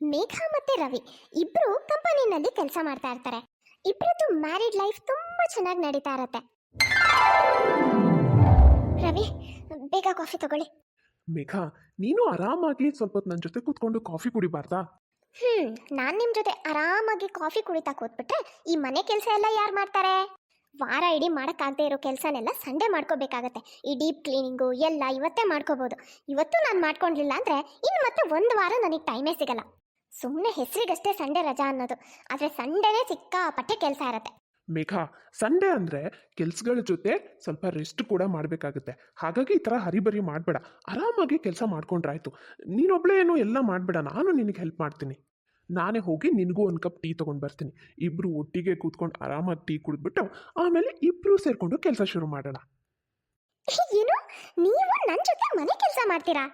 ಮೇಘ ಮತ್ತೆ ರವಿ ಇಬ್ರು ಕಂಪನಿನಲ್ಲಿ ಕೆಲಸ ಮಾಡ್ತಾ ಇರ್ತಾರೆ. ಇಬ್ರದ್ದು ಮ್ಯಾರಿಡ್ ಲೈಫ್ ತುಂಬಾ ಚೆನ್ನಾಗಿ ನಡೀತಾ ಇರತ್ತೆ. ರವಿ, ಬೇಗ ಕಾಫಿ ತಗೊಳ್ಳಿ. ಮೇಘಾ, ನೀನು ಆರಾಮಾಗಿ ಸ್ವಲ್ಪ ಹೊತ್ತು ನನ್ನ ಜೊತೆ ಕೂತ್ಕೊಂಡು ಕಾಫಿ ಕುಡಿಬಾರ್ದಾ? ನಾನ್ ನಿಮ್ ಜೊತೆ ಆರಾಮಾಗಿ ಕಾಫಿ ಕುಡಿತಾ ಕೂತ್ಬಿಟ್ರೆ ಈ ಮನೆ ಕೆಲಸ ಎಲ್ಲ ಯಾರು ಮಾಡ್ತಾರೆ? ವಾರ ಇಡೀ ಮಾಡಕ್ಕಾಗದೆ ಇರೋ ಕೆಲಸನೆಲ್ಲ ಸಂಡೇ ಮಾಡ್ಕೋಬೇಕಾಗತ್ತೆ. ಈ ಡೀಪ್ ಕ್ಲೀನಿಂಗು ಎಲ್ಲ ಇವತ್ತೇ ಮಾಡ್ಕೋಬಹುದು. ಇವತ್ತು ನಾನು ಮಾಡ್ಕೊಂಡಿಲ್ಲ ಅಂದ್ರೆ ಇನ್ನು ಮತ್ತೆ ಒಂದು ವಾರ ನನಗೆ ಟೈಮೇ ಸಿಗಲ್ಲ. ಸುಮ್ಮನೆ ಹೆಸರಿಗಷ್ಟೇ ಸಂಡೇ ರಜಾ ಅನ್ನೋದು, ಆದ್ರೆ ಸಂಡೇನೇ ಸಿಕ್ಕಾಪಟ್ಟೆ ಕೆಲಸ ಇರತ್ತೆ. ಮೇಘಾ, ಸಂಡೇ ಅಂದರೆ ಕೆಲ್ಸಗಳ ಜೊತೆ ಸ್ವಲ್ಪ ರೆಸ್ಟ್ ಕೂಡ ಮಾಡಬೇಕಾಗುತ್ತೆ. ಹಾಗಾಗಿ ಈ ಥರ ಹರಿಬರಿ ಮಾಡಬೇಡ. ಆರಾಮಾಗಿ ಕೆಲಸ ಮಾಡ್ಕೊಂಡ್ರಾಯ್ತು. ನೀನೊಬ್ಳೇ ಏನು ಎಲ್ಲ ಮಾಡಬೇಡ, ನಾನು ನಿನಗೆ ಹೆಲ್ಪ್ ಮಾಡ್ತೀನಿ. ನಾನೇ ಹೋಗಿ ನಿನಗೂ ಒಂದು ಕಪ್ ಟೀ ತೊಗೊಂಡು ಬರ್ತೀನಿ. ಇಬ್ಬರು ಒಟ್ಟಿಗೆ ಕೂತ್ಕೊಂಡು ಆರಾಮಾಗಿ ಟೀ ಕುಡಿದ್ಬಿಟ್ಟು ಆಮೇಲೆ ಇಬ್ಬರು ಸೇರಿಕೊಂಡು ಕೆಲಸ ಶುರು ಮಾಡೋಣ. ಏನು, ನೀವು ನನ್ನ ಜೊತೆ ಮನೆ ಕೆಲಸ ಮಾಡ್ತೀರಾ?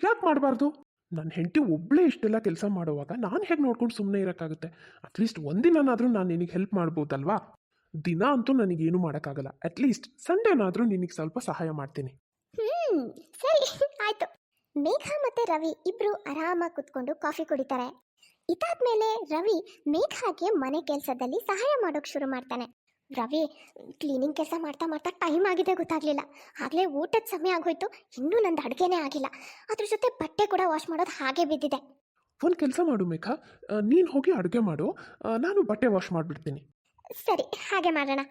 ಯಾಕೆ ಮಾಡಬಾರ್ದು? ನನ್ನ ಹೆಂಡತಿ ಒಬ್ಬಳೇ ಇಷ್ಟೆಲ್ಲ ಕೆಲಸ ಮಾಡುವಾಗ ನಾನು ಹೇಗೆ ನೋಡ್ಕೊಂಡು ಸುಮ್ಮನೆ ಇರೋಕ್ಕಾಗುತ್ತೆ? ಅಟ್ಲೀಸ್ಟ್ ಒಂದಿನಾದರೂ ನಾನು ನಿನಗೆ ಹೆಲ್ಪ್ ಮಾಡ್ಬೋದಲ್ವಾ? ದಿನ ಅಂತೂ ನನಗೇನು ಮಾಡೋಕ್ಕಾಗಲ್ಲ. ಅಟ್ಲೀಸ್ಟ್ ಸಂಡೇನಾದರೂ ನಿನಗೆ ಸ್ವಲ್ಪ ಸಹಾಯ ಮಾಡ್ತೀನಿ. ಸರಿ, ಆಯ್ತು. ಮೇಘ ಮತ್ತೆ ರವಿ ಇಬ್ರು ಆರಾಮಾಗಿ ಕುತ್ಕೊಂಡು ಕಾಫಿ ಕುಡಿತಾರೆ. ಇದಾದ್ಮೇಲೆ ರವಿ ಮೇಘಾಗೆ ಮನೆ ಕೆಲಸದಲ್ಲಿ ಸಹಾಯ ಮಾಡೋಕ್ ಶುರು ಮಾಡ್ತಾನೆ. ರವಿ ಕ್ಲೀನಿಂಗ್ ಕೆಲಸ ಮಾಡ್ತಾ ಮಾಡ್ತಾ ಟೈಮ್ ಆಗಿದೆ ಗೊತ್ತಾಗ್ಲಿಲ್ಲ. ಆಗ್ಲೇ ಊಟದ ಸಮಯ ಆಗೋಯ್ತು, ಇನ್ನೂ ನಂದು ಅಡುಗೆನೇ ಆಗಿಲ್ಲ. ಅದ್ರ ಜೊತೆ ಬಟ್ಟೆ ಕೂಡ ವಾಶ್ ಮಾಡೋದು ಹಾಗೆ ಬಿದ್ದಿದೆ. ಒಂದು ಕೆಲಸ ಮಾಡು ಮೇಘಾ, ನೀನು ಹೋಗಿ ಅಡುಗೆ ಮಾಡು, ನಾನು ಬಟ್ಟೆ ವಾಶ್ ಮಾಡಿಬಿಡ್ತೀನಿ. ಸರಿ, ಹಾಗೆ ಮಾಡೋಣ.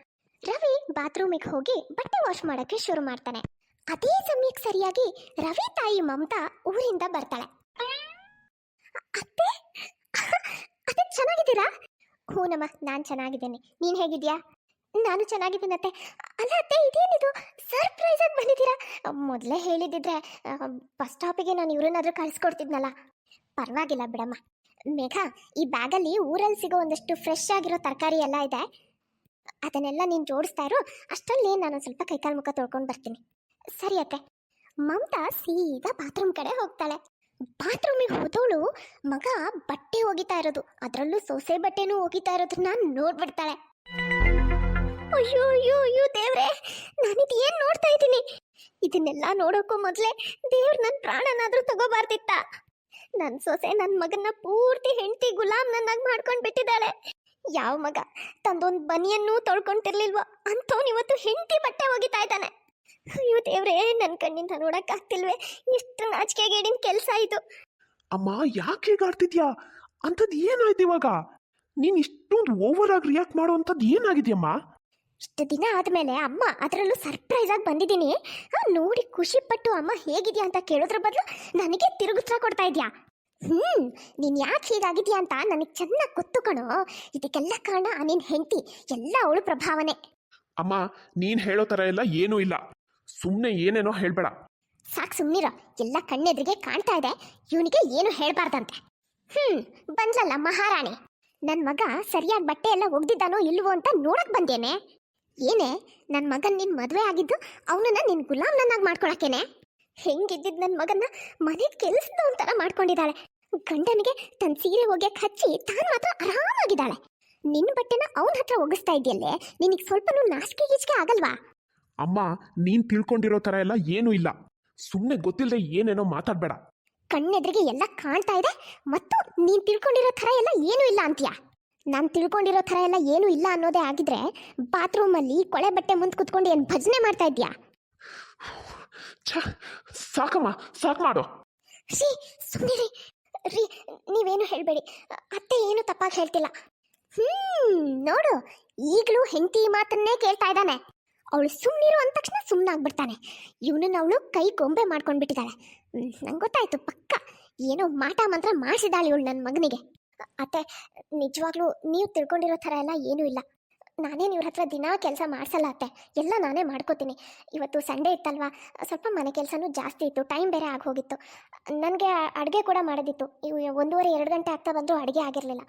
ರವಿ ಬಾತ್ರೂಮಿಗೆ ಹೋಗಿ ಬಟ್ಟೆ ವಾಶ್ ಮಾಡೋಕ್ಕೆ ಶುರು ಮಾಡ್ತಾನೆ. ಅದೇ ಸಮಯಕ್ಕೆ ಸರಿಯಾಗಿ ರವಿ ತಾಯಿ ಮಮತಾ ಊರಿಂದ ಬರ್ತಾಳೆ. ಅತ್ತೆ, ಅತ್ತೆ ಚೆನ್ನಾಗಿದ್ದೀರಾ? ಹೂನಮ್ಮ, ನಾನು ಚೆನ್ನಾಗಿದ್ದೇನೆ. ನೀನು ಹೇಗಿದ್ಯಾ? ನಾನು ಚೆನ್ನಾಗಿದ್ದೀನತ್ತೆ. ಅಲ್ಲ ಅತ್ತೆ, ಇದೇನಿದು ಸರ್ಪ್ರೈಸ್ ಆಗಿ ಬಂದಿದ್ದೀರಾ? ಮೊದಲೇ ಹೇಳಿದ್ದಿದ್ರೆ ಬಸ್ ಸ್ಟಾಪಿಗೆ ನಾನು ಇವ್ರನ್ನಾದ್ರೂ ಕಳಿಸ್ಕೊಡ್ತಿದ್ನಲ್ಲ. ಪರವಾಗಿಲ್ಲ ಬಿಡಮ್ಮ. ಮೇಘ, ಈ ಬ್ಯಾಗಲ್ಲಿ ಊರಲ್ಲಿ ಸಿಗೋ ಒಂದಷ್ಟು ಫ್ರೆಶ್ ಆಗಿರೋ ತರಕಾರಿ ಎಲ್ಲ ಇದೆ, ಅದನ್ನೆಲ್ಲ ನೀನು ಜೋಡಿಸ್ತಾ ಇರೋ. ಅಷ್ಟರಲ್ಲಿ ನಾನು ಸ್ವಲ್ಪ ಕೈಕಾಲು ಮುಖ ತೊಳ್ಕೊಂಡು ಬರ್ತೀನಿ. ಸರಿ ಅತ್ತೆ. ಮಮತಾ ಸೀದಾ ಬಾತ್ರೂಮ್ ಕಡೆ ಹೋಗ್ತಾಳೆ. ಬಾತ್ರೂಮಿಗೆ ಹೋದವಳು ಮಗ ಬಟ್ಟೆ ಒಗಿತಾ ಇರೋದು, ಅದರಲ್ಲೂ ಸೊಸೆ ಬಟ್ಟೆನೂ ಒಗಿತಾ ಇರೋದನ್ನ ನೋಡ್ಬಿಡ್ತಾಳೆ. ಅಯ್ಯೋ ಅಯ್ಯೋ ಅಯ್ಯೋ ದೇವ್ರೆ, ನಾನಿದು ಏನ್ ನೋಡ್ತಾ ಇದ್ದೀನಿ? ಇದನ್ನೆಲ್ಲ ನೋಡೋಕ್ಕೂ ಮೊದಲೇ ದೇವ್ರು ನನ್ನ ಪ್ರಾಣನಾದ್ರೂ ತಗೋಬಾರ್ದಿತ್ತ. ನನ್ನ ಸೊಸೆ ನನ್ನ ಮಗನ್ನ ಪೂರ್ತಿ ಹೆಂಡತಿ ಗುಲಾಮ್ನನ್ನಾಗಿ ಮಾಡ್ಕೊಂಡು ಬಿಟ್ಟಿದ್ದಾಳೆ. ಯಾವ ಮಗ ತಂದೊಂದು ಬನಿಯನ್ನೂ ತೊಳ್ಕೊಂತಿರ್ಲಿಲ್ವೋ ಅಂಥವ್ನು ಇವತ್ತು ಹೆಂಡತಿ ಬಟ್ಟೆ ಒಗಿತಾ ಇದ್ದಾನೆ. ಅಯ್ಯೋ ದೇವ್ರೇ, ನನ್ನ ಕಣ್ಣಿಂದ ನೋಡಕ್ಕಾಗ್ತಿಲ್ವೇ? ಎಷ್ಟು ನಾಚಿಕೆಗೇಡಿನ ಕೆಲಸ ಇದು. ಅಮ್ಮ, ಯಾಕೆ ಹೀಗಾಡ್ತಿದ್ಯಾ? ಅಂಥದ್ದು ಏನಾಯ್ತು ಇವಾಗ? ನೀನು ಇಷ್ಟೊಂದು ಓವರ್ ಆಗಿ ರಿಯಾಕ್ಟ್ ಮಾಡುವಂಥದ್ದು ಏನಾಗಿದೆಯಮ್ಮ? ಇಷ್ಟು ದಿನ ಆದಮೇಲೆ ಅಮ್ಮ ಅದರಲ್ಲೂ ಸರ್ಪ್ರೈಸ್ ಆಗಿ ಬಂದಿದ್ದೀನಿ, ನೋಡಿ ಖುಷಿ ಪಟ್ಟು ಅಮ್ಮ ಹೇಗಿದ್ಯಾ ಅಂತ ಕೇಳೋದ್ರ ಬದಲು ನನಗೆ ತಿರುಗುತ್ತರ ಕೊಡ್ತಾ ಇದೆಯಾ? ನೀನು ಯಾಕೆ ಹೀಗಾಗಿದ್ಯಾ ಅಂತ ನನಗೆ ಚೆನ್ನಾಗಿ ಗೊತ್ತು ಕಣೋ. ಇದಕ್ಕೆಲ್ಲ ಕಾರಣ ನಿನ್ನ ಹೆಂಡತಿ, ಎಲ್ಲ ಅವಳು ಪ್ರಭಾವನೆ. ಅಮ್ಮ, ನೀನು ಹೇಳೋ ಥರ ಎಲ್ಲ ಏನೂ ಇಲ್ಲ. ಸುಮ್ಮನೆ ಏನೇನೋ ಹೇಳಬೇಡ. ಸಾಕು ಸುಮ್ಮನಿರೋ, ಎಲ್ಲ ಕಣ್ಣೆದ್ರಿಗೆ ಕಾಣ್ತಾ ಇದೆ. ಇವನಿಗೆ ಏನು ಹೇಳಬಾರ್ದಂತೆ. ಬಂದ್ಲಲ್ಲ ಮಹಾರಾಣಿ. ನನ್ನ ಮಗ ಸರಿಯಾಗಿ ಬಟ್ಟೆ ಎಲ್ಲ ಒಗ್ದಿದ್ದಾನೋ ಇಲ್ವೋ ಅಂತ ನೋಡಕ್ ಬಂದೇನೆ. ಏನೇ, ನನ್ನ ಮಗನ್ ನಿನ್ ಮದುವೆ ಆಗಿದ್ದು ಅವನನ್ನ ನಿನ್ ಗುಲಾಮ್ನನ್ನಾಗಿ ಮಾಡ್ಕೊಳಕೇನೆ? ಹೆಂಗಿದ್ದಿದ್ ನನ್ನ ಮಗನ್ನ ಮನೆಗೆ ಕೆಲಸದ ಒಂಥರ ಮಾಡ್ಕೊಂಡಿದ್ದಾಳೆ. ಗಂಡನಿಗೆ ತನ್ನ ಸೀರೆ ಒಗ್ಯಕ್ಕೆ ಹಚ್ಚಿ ತಾನು ಮಾತ್ರ ಆರಾಮಾಗಿದ್ದಾಳೆ. ನಿನ್ನ ಬಟ್ಟೆನ ಅವನ ಹತ್ರ ಒಗಿಸ್ತಾ ಇದೆಯಲ್ಲೇ, ನಿನಗೆ ಸ್ವಲ್ಪನೂ ನಾಚಿಕೆ ಗೀಚಿಕೆ ಆಗಲ್ವಾ? ಅಮ್ಮ, ನೀನು ತಿಳ್ಕೊಂಡಿರೋ ಥರ ಎಲ್ಲ ಏನೂ ಇಲ್ಲ. ಸುಮ್ಮನೆ ಗೊತ್ತಿಲ್ಲದೆ ಏನೇನೋ ಮಾತಾಡಬೇಡ. ಕಣ್ಣೆದ್ರಿಗೆ ಎಲ್ಲ ಕಾಣ್ತಾ ಇದೆ, ಮತ್ತು ನೀನು ತಿಳ್ಕೊಂಡಿರೋ ಥರ ಎಲ್ಲ ಏನೂ ಇಲ್ಲ ಅಂತೀಯಾ? ನಾನು ತಿಳ್ಕೊಂಡಿರೋ ಥರ ಎಲ್ಲ ಏನೂ ಇಲ್ಲ ಅನ್ನೋದೇ ಆಗಿದ್ರೆ ಬಾತ್ರೂಮಲ್ಲಿ ಕೊಳೆ ಬಟ್ಟೆ ಮುಂದೆ ಕುತ್ಕೊಂಡು ಏನು ಭಜನೆ ಮಾಡ್ತಾ ಇದ್ಯಾ? ಸಾಕಮ್ಮ, ಸಾಕು ಮಾಡು. ಸುಮ್ಮನೆ ರೀ, ನೀವೇನು ಹೇಳಬೇಡಿ. ಅತ್ತೆ ಏನು ತಪ್ಪಾಗಿ ಹೇಳ್ತಿಲ್ಲ. ನೋಡು, ಈಗಲೂ ಹೆಂಡತಿ ಮಾತನ್ನೇ ಕೇಳ್ತಾ ಇದ್ದಾನೆ. ಅವಳು ಸುಮ್ಮನಿರು ಅಂದ ತಕ್ಷಣ ಸುಮ್ಮನಾಗ್ಬಿಡ್ತಾನೆ. ಇವನನ್ನ ಅವಳು ಕೈ ಗೊಂಬೆ ಮಾಡ್ಕೊಂಡ್ಬಿಟ್ಟಿದ್ದಾಳೆ. ನಂಗೆ ಗೊತ್ತಾಯ್ತು, ಪಕ್ಕ ಏನೋ ಮಾಟ ಮಂತ್ರ ಮಾಡಿಸಿದಾಳೆ ಇವಳು ನನ್ನ ಮಗನಿಗೆ. ಅತ್ತೆ, ನಿಜವಾಗ್ಲೂ ನೀವು ತಿಳ್ಕೊಂಡಿರೋ ಥರ ಎಲ್ಲ ಏನೂ ಇಲ್ಲ. ನಾನೇನು ಇವ್ರ ಹತ್ರ ದಿನಾ ಕೆಲಸ ಮಾಡಿಸಲ್ಲ ಅತ್ತೆ, ಎಲ್ಲ ನಾನೇ ಮಾಡ್ಕೋತೀನಿ. ಇವತ್ತು ಸಂಡೇ ಇತ್ತಲ್ವಾ, ಸ್ವಲ್ಪ ಮನೆ ಕೆಲಸನೂ ಜಾಸ್ತಿ ಇತ್ತು, ಟೈಮ್ ಬೇರೆ ಆಗೋಗಿತ್ತು. ನನಗೆ ಅಡುಗೆ ಕೂಡ ಮಾಡೋದಿತ್ತು. 1:30-2 ಗಂಟೆ ಆಗ್ತಾ ಬಂದರೂ ಅಡುಗೆ ಆಗಿರಲಿಲ್ಲ.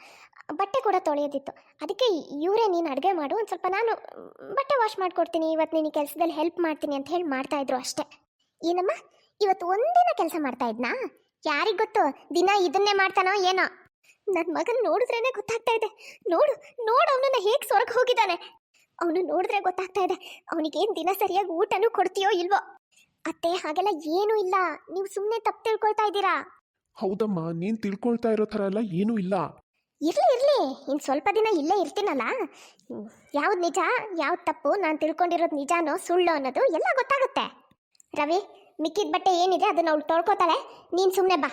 ಬಟ್ಟೆ ಕೂಡ ತೊಳೆಯೋದಿತ್ತು. ಅದಕ್ಕೆ ಇವರೇ ನೀನು ಅಡುಗೆ ಮಾಡು, ಒಂದು ಸ್ವಲ್ಪ ನಾನು ಬಟ್ಟೆ ವಾಶ್ ಮಾಡಿಕೊಡ್ತೀನಿ, ಇವತ್ತು ನೀನು ಕೆಲಸದಲ್ಲಿ ಹೆಲ್ಪ್ ಮಾಡ್ತೀನಿ ಅಂತ ಹೇಳಿ ಮಾಡ್ತಾಯಿದ್ರು ಅಷ್ಟೇ. ಏನಮ್ಮ, ಇವತ್ತು ಒಂದಿನ ಕೆಲಸ ಮಾಡ್ತಾ ಇದ್ನಾ? ಯಾರಿಗೆ ಗೊತ್ತು, ದಿನ ಇದನ್ನೇ ಮಾಡ್ತಾನೋ ಏನೋ. ನನ್ನ ಮಗನ್ ನೋಡಿದ್ರೇನೆ ಗೊತ್ತಾಗ್ತಾ ಇದೆ. ನೋಡು ನೋಡು, ಅವನನ್ನ ಹೇಗೆ ಸೊರಗ ಹೋಗಿದ್ದಾನೆ. ಅವನು ನೋಡಿದ್ರೆ ಗೊತ್ತಾಗ್ತಾ ಇದೆ ಅವನಿಗೇನು ದಿನ ಸರಿಯಾಗಿ ಊಟನೂ ಕೊಡ್ತೀಯೋ ಇಲ್ವೋ. ಅತ್ತೆ, ಹಾಗೆಲ್ಲ ಏನೂ ಇಲ್ಲ, ನೀವು ಸುಮ್ಮನೆ ತಪ್ಪು ತಿಳ್ಕೊಳ್ತಾ ಇದ್ದೀರಾ. ಹೌದಮ್ಮ, ನೀನು ತಿಳ್ಕೊಳ್ತಾ ಇರೋ ಥರ ಎಲ್ಲ ಏನೂ ಇಲ್ಲ. ಇರ್ಲಿ ಇರ್ಲಿ, ಇನ್ನು ಸ್ವಲ್ಪ ದಿನ ಇಲ್ಲೇ ಇರ್ತೀನಲ್ಲ, ಯಾವ್ದು ನಿಜ ಯಾವ್ದು ತಪ್ಪು, ನಾನು ತಿಳ್ಕೊಂಡಿರೋದು ನಿಜಾನೋ ಸುಳ್ಳು ಅನ್ನೋದು ಎಲ್ಲ ಗೊತ್ತಾಗುತ್ತೆ. ರವಿ, ಮಿಕ್ಕಿದ ಬಟ್ಟೆ ಏನಿದೆ ಅದನ್ನ ಅವಳು ತೊಳ್ಕೊತಾಳೆ, ನೀನು ಸುಮ್ಮನೆ ಬಾ.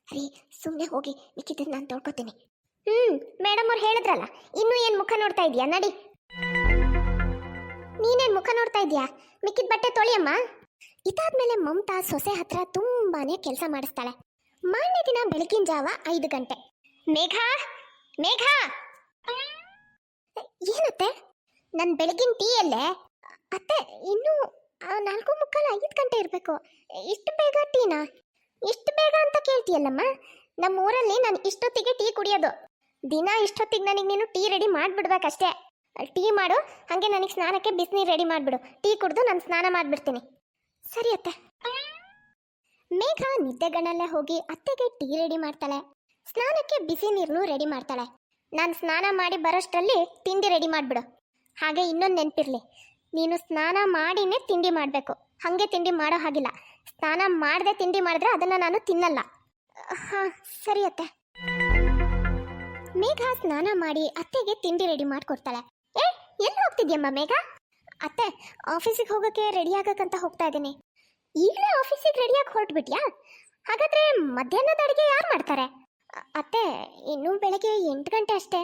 ರೀ, ಸುಮ್ಮನೆ ಹೋಗಿ, ಮಿಕ್ಕಿದ್ದನ್ನು ನಾನು ತೊಳ್ಕೊತೀನಿ. ಮೇಡಮ್ ಅವ್ರು ಹೇಳಿದ್ರಲ್ಲ, ಇನ್ನೂ ಏನು ಮುಖ ನೋಡ್ತಾ ಇದೀಯಾ? ನಡಿ. ನೀನೇನು ಮುಖ ನೋಡ್ತಾ ಇದೀಯಾ? ಮಿಕ್ಕಿದ ಬಟ್ಟೆ ತೊಳಿಯಮ್ಮ. ಇದಾದ್ಮೇಲೆ ಮಮತಾ ಸೊಸೆ ಹತ್ರ ತುಂಬಾನೇ ಕೆಲಸ ಮಾಡಿಸ್ತಾಳೆ. ಮಾರನೇ ದಿನ ಬೆಳಗಿನ ಜಾವ 5 ಗಂಟೆ. ಮೇಘಾ, ಮೇಘಾ! ಏನತ್ತೆ? ನನ್ನ ಬೆಳಗಿನ ಟೀ ಅಲ್ಲೇ? ಅತ್ತೆ, ಇನ್ನೂ 4:45 5 ಗಂಟೆ ಇರಬೇಕು. ಇಷ್ಟು ಬೇಗ ಟೀನಾ? ಇಷ್ಟು ಬೇಗ ಅಂತ ಕೇಳ್ತೀಯಲ್ಲಮ್ಮ. ನಮ್ಮ ಊರಲ್ಲಿ ನಾನು ಇಷ್ಟೊತ್ತಿಗೆ ಟೀ ಕುಡಿಯೋದು. ದಿನ ಇಷ್ಟೊತ್ತಿಗೆ ನನಗೆ ನೀನು ಟೀ ರೆಡಿ ಮಾಡಿಬಿಡ್ಬೇಕಷ್ಟೇ. ಟೀ ಮಾಡು, ಹಾಗೆ ನನಗೆ ಸ್ನಾನಕ್ಕೆ ಬಿಸಿನೀರು ರೆಡಿ ಮಾಡಿಬಿಡು. ಟೀ ಕುಡಿದು ನಾನು ಸ್ನಾನ ಮಾಡಿಬಿಡ್ತೀನಿ. ಸರಿ ಅತ್ತೆ. ಮೇಘ ನಿದ್ದೆಗಣ್ಣಲ್ಲೇ ಹೋಗಿ ಅತ್ತೆಗೆ ಟೀ ರೆಡಿ ಮಾಡ್ತಾಳೆ, ಸ್ನಾನಕ್ಕೆ ಬಿಸಿ ನೀರನ್ನು ರೆಡಿ ಮಾಡ್ತಾಳೆ. ನಾನು ಸ್ನಾನ ಮಾಡಿ ಬರೋಷ್ಟರಲ್ಲಿ ತಿಂಡಿ ರೆಡಿ ಮಾಡಿಬಿಡು. ಹಾಗೆ ಇನ್ನೊಂದು ನೆನಪಿರಲಿ, ನೀನು ಸ್ನಾನ ಮಾಡಿನೇ ತಿಂಡಿ ಮಾಡಬೇಕು, ಹಾಗೆ ತಿಂಡಿ ಮಾಡೋ ಹಾಗಿಲ್ಲ. ಸ್ನಾನ ಮಾಡದೆ ತಿಂಡಿ ಮಾಡಿದ್ರೆ ಅದನ್ನು ನಾನು ತಿನ್ನಲ್ಲ. ಹಾಂ, ಸರಿ ಅತ್ತೆ. ಮೇಘ ಸ್ನಾನ ಮಾಡಿ ಅತ್ತೆಗೆ ತಿಂಡಿ ರೆಡಿ ಮಾಡಿಕೊಡ್ತಾಳೆ. ಎಲ್ಲಿ ಹೋಗ್ತಿದ್ಯಮ್ಮ ಮೇಘ? ಅತ್ತೆ, ಆಫೀಸಿಗೆ ಹೋಗೋಕ್ಕೆ ರೆಡಿ ಆಗಕ್ಕಂತ ಹೋಗ್ತಾ ಇದ್ದೀನಿ. ಈಗಲೇ ಆಫೀಸಿಗೆ ರೆಡಿಯಾಗಿ ಹೊರಟ್ಬಿಟ್ಯಾ? ಹಾಗಾದ್ರೆ ಮಧ್ಯಾಹ್ನದ ಅಡುಗೆ ಯಾರು ಮಾಡ್ತಾರೆ? ಅತ್ತೆ, ಇನ್ನೂ ಬೆಳಗ್ಗೆ 8 ಗಂಟೆ ಅಷ್ಟೇ,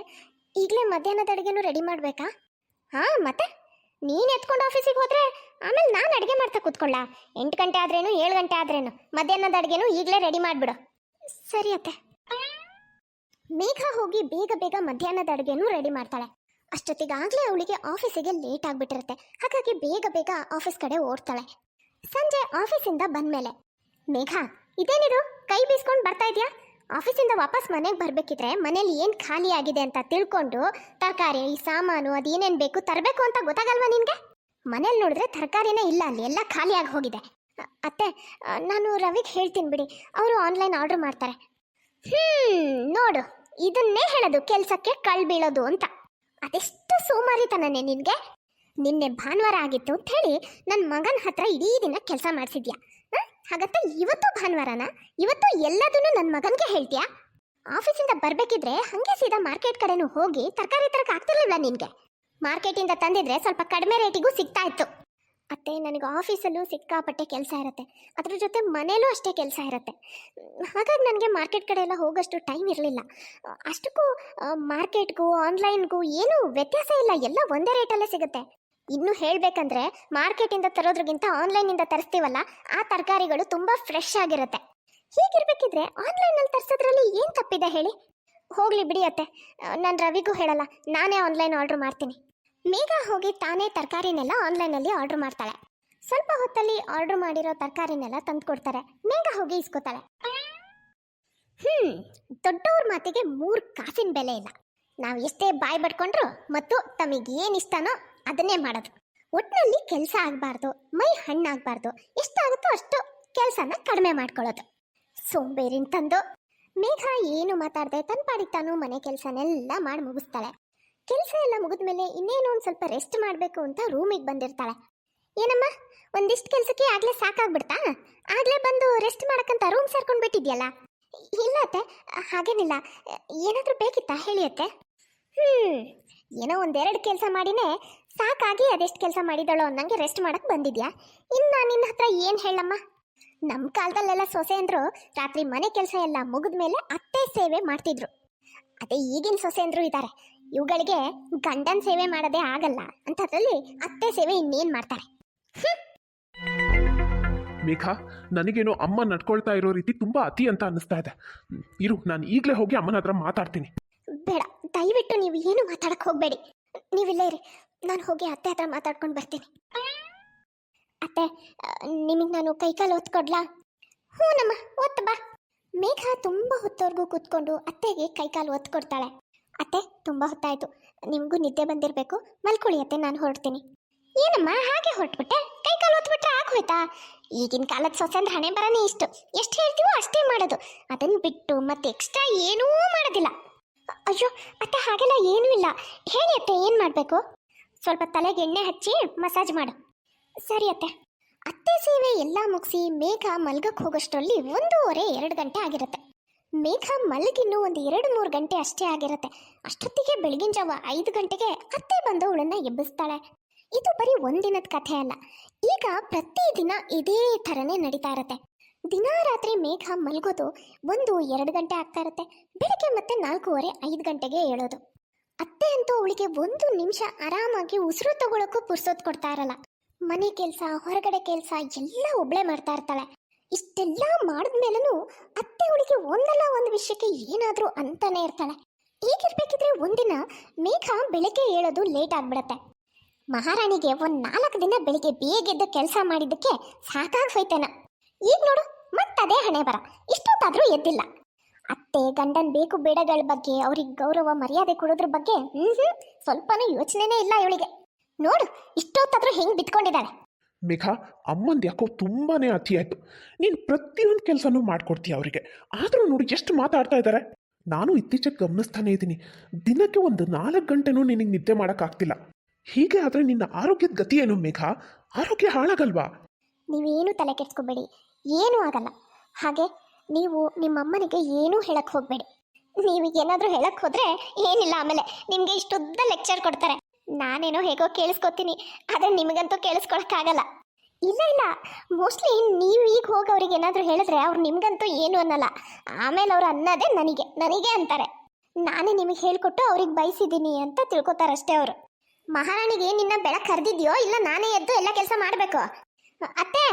ಈಗಲೇ ಮಧ್ಯಾಹ್ನದ ಅಡುಗೆನೂ ರೆಡಿ ಮಾಡಬೇಕಾ? ಹಾಂ, ಮತ್ತೆ ನೀನು ಎತ್ಕೊಂಡು ಆಫೀಸಿಗೆ ಹೋದರೆ ಆಮೇಲೆ ನಾನು ಅಡುಗೆ ಮಾಡ್ತಾ ಕೂತ್ಕೊಳ್ಳ? 8 ಗಂಟೆ ಆದ್ರೇನು 7 ಗಂಟೆ ಆದ್ರೇನು ಮಧ್ಯಾಹ್ನದ ಅಡುಗೆನೂ ಈಗಲೇ ರೆಡಿ ಮಾಡಿಬಿಡು. ಸರಿ ಅತ್ತೆ. ಮೇಘ ಹೋಗಿ ಬೇಗ ಬೇಗ ಮಧ್ಯಾಹ್ನದ ಅಡುಗೆನೂ ರೆಡಿ ಮಾಡ್ತಾಳೆ. ಅಷ್ಟೊತ್ತಿಗಾಗಲೇ ಅವಳಿಗೆ ಆಫೀಸಿಗೆ ಲೇಟ್ ಆಗಿಬಿಟ್ಟಿರುತ್ತೆ. ಹಾಗಾಗಿ ಬೇಗ ಬೇಗ ಆಫೀಸ್ ಕಡೆ ಓಡ್ತಾಳೆ. ಸಂಜೆ ಆಫೀಸಿಂದ ಬಂದಮೇಲೆ, ಮೇಘ, ಇದೇನಿದು ಕೈ ಬೀಸ್ಕೊಂಡು ಬರ್ತಾ ಇದೆಯಾ? ಆಫೀಸಿಂದ ವಾಪಸ್ ಮನೆಗೆ ಬರಬೇಕಿದ್ರೆ ಮನೇಲಿ ಏನು ಖಾಲಿ ಆಗಿದೆ ಅಂತ ತಿಳ್ಕೊಂಡು ತರಕಾರಿ ಸಾಮಾನು ಅದೇನೇನು ಬೇಕು ತರಬೇಕು ಅಂತ ಗೊತ್ತಾಗಲ್ವಾ ನಿನಗೆ? ಮನೇಲಿ ನೋಡಿದ್ರೆ ತರಕಾರಿನೇ ಇಲ್ಲ, ಅಲ್ಲಿ ಎಲ್ಲ ಖಾಲಿಯಾಗಿ ಹೋಗಿದೆ. ಅತ್ತೆ, ನಾನು ರವಿಗೆ ಹೇಳ್ತೀನಿ ಬಿಡಿ, ಅವರು ಆನ್ಲೈನ್ ಆರ್ಡರ್ ಮಾಡ್ತಾರೆ. ನೋಡು, ಇದನ್ನೇ ಹೇಳೋದು ಕೆಲಸಕ್ಕೆ ಕಳ್ ಬೀಳೋದು ಅಂತ. ಅದೆಷ್ಟು ಸೋಮಾರಿತನನೇ ನಿನಗೆ? ನಿನ್ನೆ ಭಾನುವಾರ ಆಗಿತ್ತು ಅಂತ ಹೇಳಿ ನನ್ನ ಮಗನ ಹತ್ರ ಇಡೀ ದಿನ ಕೆಲಸ ಮಾಡಿಸಿದ್ಯಾ? ಹಾಗತ್ತೆ ಇವತ್ತು ಭಾನುವಾರನ? ಇವತ್ತು ಎಲ್ಲದನ್ನು ನನ್ನ ಮಗನಿಗೆ ಹೇಳ್ತೀಯಾ? ಆಫೀಸಿಂದ ಬರಬೇಕಿದ್ರೆ ಹಾಗೆ ಸೀದಾ ಮಾರ್ಕೆಟ್ ಕಡೆನೂ ಹೋಗಿ ತರಕಾರಿ ತರಕ್ಕೆ ಆಗ್ತಿರ್ಲಿಲ್ಲ ನಿನಗೆ? ಮಾರ್ಕೆಟಿಂದ ತಂದಿದ್ರೆ ಸ್ವಲ್ಪ ಕಡಿಮೆ ರೇಟಿಗೂ ಸಿಗ್ತಾ ಇತ್ತು. ಅತ್ತೆ, ನನಗೆ ಆಫೀಸಲ್ಲೂ ಸಿಕ್ಕಾಪಟ್ಟೆ ಕೆಲಸ ಇರುತ್ತೆ, ಅದ್ರ ಜೊತೆ ಮನೇಲೂ ಅಷ್ಟೇ ಕೆಲಸ ಇರುತ್ತೆ. ಹಾಗಾಗಿ ನನಗೆ ಮಾರ್ಕೆಟ್ ಕಡೆ ಎಲ್ಲ ಹೋಗೋಷ್ಟು ಟೈಮ್ ಇರಲಿಲ್ಲ. ಅಷ್ಟಕ್ಕೂ ಮಾರ್ಕೆಟ್ಗೂ ಆನ್ಲೈನ್ಗೂ ಏನೂ ವ್ಯತ್ಯಾಸ ಇಲ್ಲ, ಎಲ್ಲ ಒಂದೇ ರೇಟಲ್ಲೇ ಸಿಗುತ್ತೆ. ಇನ್ನು ಹೇಳಬೇಕಂದ್ರೆ ಮಾರ್ಕೆಟಿಂದ ತರೋದ್ರಿಗಿಂತ ಆನ್ಲೈನಿಂದ ತರಿಸ್ತೀವಲ್ಲ, ಆ ತರಕಾರಿಗಳು ತುಂಬ ಫ್ರೆಶ್ ಆಗಿರುತ್ತೆ. ಹೀಗಿರ್ಬೇಕಿದ್ರೆ ಆನ್ಲೈನಲ್ಲಿ ತರಿಸೋದ್ರಲ್ಲಿ ಏನು ತಪ್ಪಿದೆ ಹೇಳಿ? ಹೋಗಲಿ ಬಿಡಿ ಅತ್ತೆ, ನಾನು ರವಿಗೂ ಹೇಳಲ್ಲ, ನಾನೇ ಆನ್ಲೈನ್ ಆರ್ಡ್ರ್ ಮಾಡ್ತೀನಿ. ಮೇಘ ಹೋಗಿ ತಾನೇ ತರಕಾರಿನೆಲ್ಲ ಆನ್ಲೈನಲ್ಲಿ ಆರ್ಡ್ರ್ ಮಾಡ್ತಾಳೆ. ಸ್ವಲ್ಪ ಹೊತ್ತಲ್ಲಿ ಆರ್ಡ್ರ್ ಮಾಡಿರೋ ತರಕಾರಿನೆಲ್ಲ ತಂದು ಕೊಡ್ತಾರೆ. ಮೇಘ ಹೋಗಿ ಇಸ್ಕೋತಾಳೆ. ದೊಡ್ಡವ್ರ ಮಾತಿಗೆ 3 ಕಾಸಿನ ಬೆಲೆ ಇಲ್ಲ. ನಾವು ಎಷ್ಟೇ ಬಾಯಿ ಬಡ್ಕೊಂಡ್ರು ಮತ್ತು ತಮಗೆ ಏನು ಇಷ್ಟನೋ ಅದನ್ನೇ ಮಾಡೋದು. ಒಟ್ಟಿನಲ್ಲಿ ಕೆಲಸ ಆಗಬಾರ್ದು, ಮೈ ಹಣ್ಣಾಗಬಾರ್ದು, ಎಷ್ಟಾಗುತ್ತೋ ಅಷ್ಟು ಕೆಲಸನ ಕಡಿಮೆ ಮಾಡ್ಕೊಳ್ಳೋದು. ಸೋಂಬೇರಿನ ತಂದು ಮೇಘ ಏನು ಮಾತಾಡದೆ ತನ್ನ ಪಾಡಿಗೆ ತಾನು ಮನೆ ಕೆಲಸನೆಲ್ಲ ಮಾಡಿ ಮುಗಿಸ್ತಾಳೆ. ಕೆಲಸ ಎಲ್ಲ ಮುಗಿದ್ಮೇಲೆ ಇನ್ನೇನು ಒಂದು ಸ್ವಲ್ಪ ರೆಸ್ಟ್ ಮಾಡಬೇಕು ಅಂತ ರೂಮಿಗೆ ಬಂದಿರ್ತಾಳೆ. ಏನಮ್ಮ, ಒಂದಿಷ್ಟು ಕೆಲಸಕ್ಕೆ ಆಗಲೇ ಸಾಕಾಗ್ಬಿಡ್ತಾ? ಆಗಲೇ ಬಂದು ರೆಸ್ಟ್ ಮಾಡಕ್ಕಂತ ರೂಮ್ ಸೇರ್ಕೊಂಡು ಬಿಟ್ಟಿದ್ಯಲ್ಲ? ಇಲ್ಲ ಅತ್ತೆ, ಹಾಗೇನಿಲ್ಲ. ಏನಾದರೂ ಬೇಕಿತ್ತಾ ಹೇಳಿ ಅತ್ತೆ? ಏನೋ 1-2 ಕೆಲಸ ಮಾಡಿನೇ ಸಾಕಾಗಿ ಅದೆಷ್ಟು ಕೆಲಸ ಮಾಡಿದಳೋ ಅನ್ನಂಗೆ ರೆಸ್ಟ್ ಮಾಡಕ್ಕೆ ಬಂದಿದ್ಯಾ? ಇನ್ನು ನಾನು ನಿನ್ನ ಹತ್ರ ಏನು ಹೇಳಮ್ಮ? ನಮ್ಮ ಕಾಲದಲ್ಲೆಲ್ಲ ಸೊಸೆ ಅಂದರು ರಾತ್ರಿ ಮನೆ ಕೆಲಸ ಎಲ್ಲ ಮುಗಿದ್ಮೇಲೆ ಅತ್ತೆ ಸೇವೆ ಮಾಡ್ತಿದ್ರು. ಅದೇ ಈಗಿನ ಸೊಸೆ ಅಂದರು ಇದ್ದಾರೆ, ಇವುಗಳಿಗೆ ಗಂಡನ ಸೇವೆ ಮಾಡೋದೇ ಆಗಲ್ಲ ಅಂಥದ್ರಲ್ಲಿ ಅತ್ತೆ ಸೇವೆ ಇನ್ನೇನು ಮಾಡ್ತಾರೆ? ಮೇಘಾ, ನನಗೇನೋ ಅಮ್ಮ ನಡ್ಕೊಳ್ತಾ ಇರೋ ರೀತಿ ತುಂಬ ಅತಿ ಅಂತ ಅನ್ನಿಸ್ತಾ ಇದೆ. ಇರು, ನಾನು ಈಗಲೇ ಹೋಗಿ ಅಮ್ಮನ ಹತ್ರ ಮಾತಾಡ್ತೀನಿ. ಬೇಡ, ದಯವಿಟ್ಟು ನೀವು ಏನು ಮಾತಾಡಕ್ಕೆ ಹೋಗಬೇಡಿ. ನೀವಿಲ್ಲೇ ಇರಿ, ನಾನು ಹೋಗಿ ಅತ್ತೆ ಹತ್ರ ಮಾತಾಡ್ಕೊಂಡು ಬರ್ತೀನಿ. ಅತ್ತೆ, ನಿಮಗೆ ನಾನು ಕೈಕಾಲು ಒತ್ಕೊಡ್ಲಾ? ಹ್ಞೂನಮ್ಮ, ಒತ್ತು ಬಾ. ಮೇಘ ತುಂಬ ಹೊತ್ತವರೆಗೂ ಕೂತ್ಕೊಂಡು ಅತ್ತೆಗೆ ಕೈಕಾಲು ಒತ್ತು ಕೊಡ್ತಾಳೆ. ಅತ್ತೆ, ತುಂಬ ಹೊತ್ತಾಯಿತು, ನಿಮಗೂ ನಿದ್ದೆ ಬಂದಿರಬೇಕು, ಮಲ್ಕೊಳ್ಳಿ ಅತ್ತೆ, ನಾನು ಹೊರಡ್ತೀನಿ. ಏನಮ್ಮ ಹಾಗೆ ಹೊರಟ್ಬಿಟ್ಟೆ? ಕೈಕಾಲು ಒತ್ಬಿಟ್ರೆ ಆಗೋಯ್ತಾ? ಈಗಿನ ಕಾಲದ ಸೊಸೆ ಅಂದ್ರೆ ಹಣೆ ಬರನೇ ಇಷ್ಟು, ಎಷ್ಟು ಹೇಳ್ತೀವೋ ಅಷ್ಟೇ ಮಾಡೋದು. ಅದನ್ನು ಬಿಟ್ಟು ಮತ್ತೆ ಎಕ್ಸ್ಟ್ರಾ ಏನೂ ಮಾಡೋದಿಲ್ಲ. ಅಯ್ಯೋ ಅತ್ತೆ, ಹಾಗೆಲ್ಲ ಏನೂ ಇಲ್ಲ. ಹೇಳಿ ಅತ್ತೆ, ಏನು ಮಾಡಬೇಕು? ಸ್ವಲ್ಪ ತಲೆಗೆ ಎಣ್ಣೆ ಹಚ್ಚಿ ಮಸಾಜ್ ಮಾಡು. ಸರಿ ಅತ್ತೆ. ಅತ್ತೆ ಸೇವೆ ಎಲ್ಲ ಮುಗಿಸಿ ಮೇಘ ಮಲ್ಗಕ್ಕೆ ಹೋಗೋಷ್ಟರಲ್ಲಿ 1:30-2 ಗಂಟೆ ಆಗಿರುತ್ತೆ. ಮೇಘ ಮಲಗಿನ್ನೂ ಒಂದು 2-3 ಗಂಟೆ ಅಷ್ಟೇ ಆಗಿರುತ್ತೆ. ಅಷ್ಟೊತ್ತಿಗೆ ಬೆಳಗಿನ ಜಾವ 5 ಗಂಟೆಗೆ ಅತ್ತೆ ಬಂದು ಅವಳನ್ನ ಎಬ್ಬಿಸ್ತಾಳೆ. ಇದು ಬರೀ ಒಂದಿನದ ಕಥೆ ಅಲ್ಲ. ಈಗ ಪ್ರತಿದಿನ ಇದೇ ಥರನೇ ನಡೀತಾ ಇರತ್ತೆ. ದಿನಾ ರಾತ್ರಿ ಮೇಘ ಮಲಗೋದು 1-2 ಗಂಟೆ ಆಗ್ತಾ ಇರುತ್ತೆ. ಬೆಳಗ್ಗೆ ಮತ್ತೆ 4:30-5 ಗಂಟೆಗೆ ಹೇಳೋದು. ಅತ್ತೆ ಅಂತೂ ಅವಳಿಗೆ 1 ನಿಮಿಷ ಆರಾಮಾಗಿ ಉಸಿರು ತಗೊಳಕ್ಕೂ ಪುರ್ಸೋತ್ ಕೊಡ್ತಾ ಇರಲ್ಲ. ಮನೆ ಕೆಲಸ, ಹೊರಗಡೆ ಕೆಲಸ ಎಲ್ಲ ಒಬ್ಳೆ ಮಾಡ್ತಾ ಇರ್ತಾಳೆ. ಇಷ್ಟೆಲ್ಲ ಮಾಡಿದ್ಮೇಲೂ ಅತ್ತೆ ಅವಳಿಗೆ ಒಂದಲ್ಲ ಒಂದು ವಿಷಯಕ್ಕೆ ಏನಾದರೂ ಅಂತಾನೆ ಇರ್ತಾಳೆ. ಹೀಗಿರ್ಬೇಕಿದ್ರೆ ಒಂದಿನ ಮೇಘ ಬೆಳಗ್ಗೆ ಹೇಳೋದು ಲೇಟ್ ಆಗ್ಬಿಡತ್ತೆ. ಮಹಾರಾಣಿಗೆ 4 ದಿನ ಬೆಳಿಗ್ಗೆ ಬೇಗ ಎದ್ದು ಕೆಲಸ ಮಾಡಿದ್ದಕ್ಕೆ ಸಾಕಾಗಿ ಹೋಯ್ತೇನ. ಈಗ ನೋಡು ಮತ್ತದೇ ಹಣೆ ಬರ, ಇಷ್ಟೊತ್ತಾದ್ರೂ ಎದ್ದಿಲ್ಲ. ಅತ್ತೆ ಗಂಡನ್ ಬೇಕು ಬೇಡಗಳ ಬಗ್ಗೆ, ಅವ್ರಿಗೆ ಗೌರವ ಮರ್ಯಾದೆ ಕೊಡೋದ್ರ ಬಗ್ಗೆ ಸ್ವಲ್ಪನೂ ಯೋಚನೆನೇ ಇಲ್ಲ ಇವಳಿಗೆ. ನೋಡು ಇಷ್ಟೊತ್ತಾದ್ರೂ ಹೆಂಗ್ ಬಿತ್ಕೊಂಡಿದ್ದಾಳೆ. ಮೇಘ, ಅಮ್ಮಂದು ಯಾಕೋ ತುಂಬಾನೇ ಅತಿ ಆಯ್ತು. ನೀನು ಪ್ರತಿಯೊಂದು ಕೆಲಸನೂ ಮಾಡ್ಕೊಡ್ತೀಯ ಅವರಿಗೆ, ಆದರೂ ನೋಡಿ ಎಷ್ಟು ಮಾತಾಡ್ತಾ ಇದ್ದಾರೆ. ನಾನು ಇತ್ತೀಚೆಗೆ ಗಮನಿಸ್ತಾನೆ ಇದ್ದೀನಿ, ದಿನಕ್ಕೆ ಒಂದು 4 ಗಂಟೆನೂ ನಿನಗೆ ನಿದ್ದೆ ಮಾಡೋಕ್ಕಾಗ್ತಿಲ್ಲ. ಹೀಗೆ ಆದರೆ ನಿನ್ನ ಆರೋಗ್ಯದ ಗತಿ ಏನು ಮೇಘ? ಆರೋಗ್ಯ ಹಾಳಾಗಲ್ವಾ? ನೀವೇನು ತಲೆ ಕೆಡ್ಸ್ಕೋಬೇಡಿ, ಏನೂ ಆಗಲ್ಲ. ಹಾಗೆ ನೀವು ನಿಮ್ಮಮ್ಮನಿಗೆ ಏನೂ ಹೇಳಕ್ ಹೋಗ್ಬೇಡಿ. ನೀವು ಏನಾದರೂ ಹೇಳಕ್ ಹೋದ್ರೆ ಏನಿಲ್ಲ, ಆಮೇಲೆ ನಿಮಗೆ ಇಷ್ಟುದ್ದ ಲೆಕ್ಚರ್ ಕೊಡ್ತಾರೆ. ನಾನೇನೋ ಹೇಗೋ ಕೇಳಿಸ್ಕೊತೀನಿ, ಆದರೆ ನಿಮಗಂತೂ ಕೇಳಿಸ್ಕೊಳಕ್ಕಾಗಲ್ಲ. ಇಲ್ಲ ಇಲ್ಲ, ಮೋಸ್ಟ್ಲಿ ನೀವು ಈಗ ಹೋಗಿ ಅವ್ರಿಗೆ ಏನಾದರೂ ಹೇಳಿದ್ರೆ ಅವ್ರು ನಿಮ್ಗಂತೂ ಏನು ಅನ್ನಲ್ಲ. ಆಮೇಲೆ ಅವ್ರು ಅನ್ನೋದೇ ನನಗೆ ಅಂತಾರೆ. ನಾನೇ ನಿಮಗೆ ಹೇಳ್ಕೊಟ್ಟು ಅವ್ರಿಗೆ ಬಯಸಿದ್ದೀನಿ ಅಂತ ತಿಳ್ಕೊತಾರಷ್ಟೇ ಅವರು. ಮಹಾರಾಣಿಗೆ ನಿನ್ನ ಬೆಳಕು ಕರೆದಿದ್ಯೋ ಇಲ್ಲ ನಾನೇ ಎದ್ದು ಎಲ್ಲ ಕೆಲಸ ಮಾಡಬೇಕು? ಅತ್ತೆ